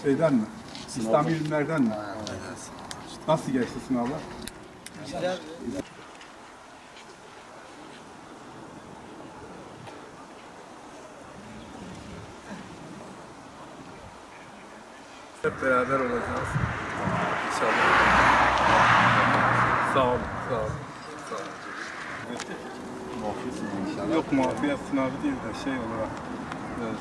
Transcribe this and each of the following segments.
Şeyden mi? İslami ilimlerden mi? Nasıl geçti sınavlar? Güzel. Hep beraber olacağız. İnşallah. Sağ olun, sağ olun. Sağ olun. Yok, muafiyet sınavı değil de şey olarak. Evet.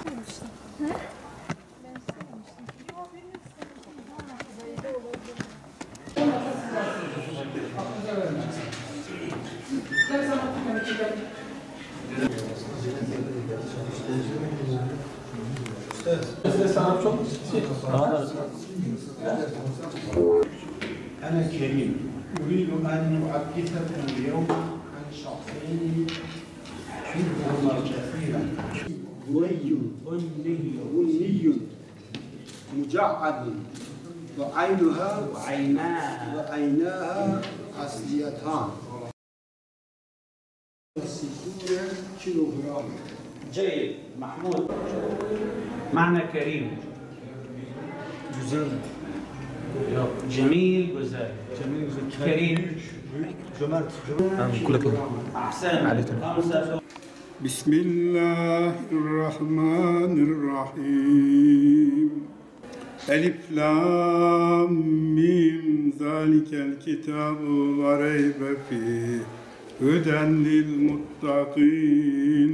أنا كريم أريد أن أحدثكم اليوم عن شخصين أحبهما كثيرا غني مجعد وعيناها أصليتان 60 كيلوغرام. جيد محمود. معنى كريم Güzel. yok جميل güzel كريم Cömert. أحسن خمسة Bismillahirrahmanirrahim. Elif lam mim zalikel kitabu la reybe fih huden lil muttaqin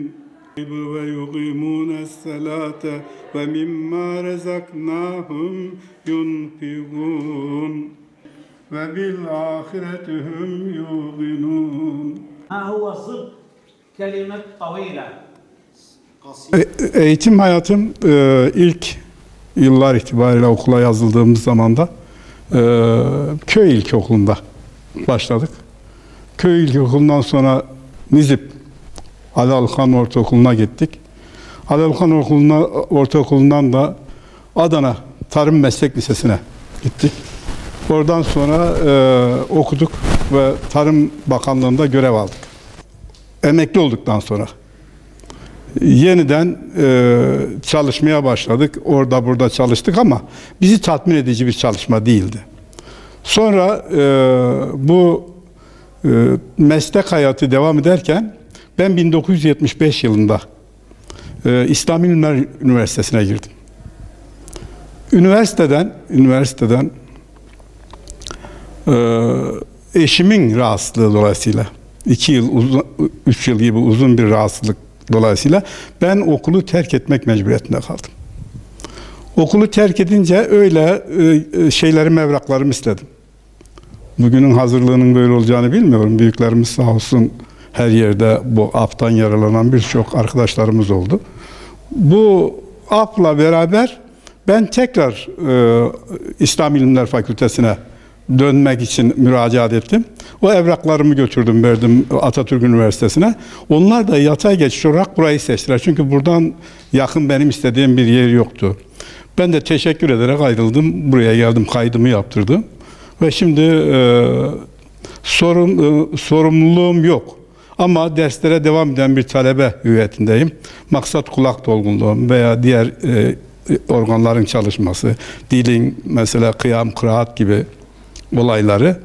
ve yuqimûnes salate ve mimma rezaknahum yunfikûn ve bil ahireti hum yuqinûn. ما هو ضد كلمة طويلة Eğitim hayatım ilk yıllar itibariyle okula yazıldığımız zamanda köy ilkokulunda başladık. Köy ilkokulundan sonra Nizip Ali Alkan Ortaokulu'na gittik. Ali Alkan Ortaokulu'ndan da Adana Tarım Meslek Lisesi'ne gittik. Oradan sonra okuduk ve Tarım Bakanlığı'nda görev aldık. Emekli olduktan sonra yeniden çalışmaya başladık. Orada burada çalıştık ama bizi tatmin edici bir çalışma değildi. Sonra bu meslek hayatı devam ederken ben 1975 yılında İslami İlimler Üniversitesi'ne girdim. Üniversiteden eşimin rahatsızlığı dolayısıyla 3 yıl gibi uzun bir rahatsızlık dolayısıyla ben okulu terk etmek mecburiyetinde kaldım. Okulu terk edince öyle evraklarımı istedim. Bugünün hazırlığının böyle olacağını bilmiyorum. Büyüklerimiz sağ olsun her yerde bu aftan yaralanan birçok arkadaşlarımız oldu. Bu afla beraber ben tekrar İslam İlimler Fakültesi'ne dönmek için müracaat ettim. O evraklarımı götürdüm, verdim Atatürk Üniversitesi'ne. Onlar da yatay geçiş olarak burayı seçtiler. Çünkü buradan yakın benim istediğim bir yer yoktu. Ben de teşekkür ederek ayrıldım. Buraya geldim, kaydımı yaptırdım. Ve şimdi sorumluluğum yok. Ama derslere devam eden bir talebe hüviyetindeyim. Maksat kulak dolgunluğum veya diğer organların çalışması, dilin mesela kıyam, kıraat gibi olayları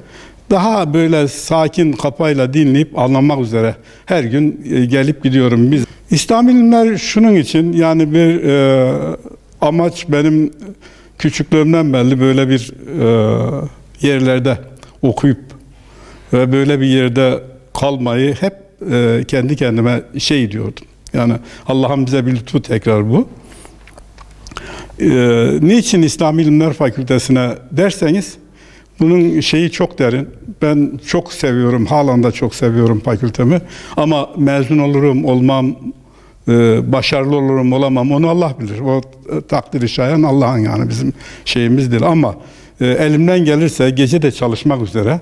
daha böyle sakin kafayla dinleyip anlamak üzere her gün gelip gidiyorum. Biz İslam ilimler şunun için, yani bir amaç benim küçüklüğümden belli böyle bir yerlerde okuyup ve böyle bir yerde kalmayı hep kendi kendime diyordum. Yani Allah'ın bize bir lütfu tekrar bu. Niçin İslam İlimler Fakültesi'ne derseniz, bunun çok derin. Ben çok seviyorum, halen de çok seviyorum fakültemi. Ama mezun olurum, olmam, başarılı olurum, olamam, onu Allah bilir. O takdiri şayan Allah'ın, yani bizim şeyimiz değil. Ama elimden gelirse gece de çalışmak üzere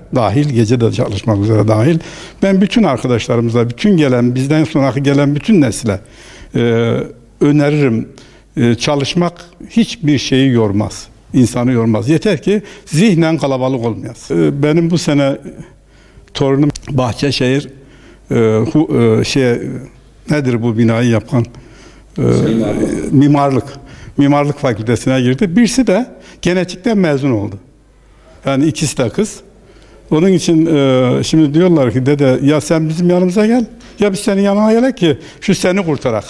dahil, ben bütün arkadaşlarımıza, bütün bizden sonraki gelen bütün nesile öneririm. Çalışmak hiçbir şeyi yormaz. İnsanı yormaz. Yeter ki zihnen kalabalık olmayasın. Benim bu sene torunum Bahçeşehir nedir bu binayı yapan? Mimarlık. mimarlık fakültesine girdi. Birisi de genetikten mezun oldu. Yani ikisi de kız. Onun için şimdi diyorlar ki dede ya sen bizim yanımıza gel ya biz senin yanına gelelim ki şu seni kurtarak.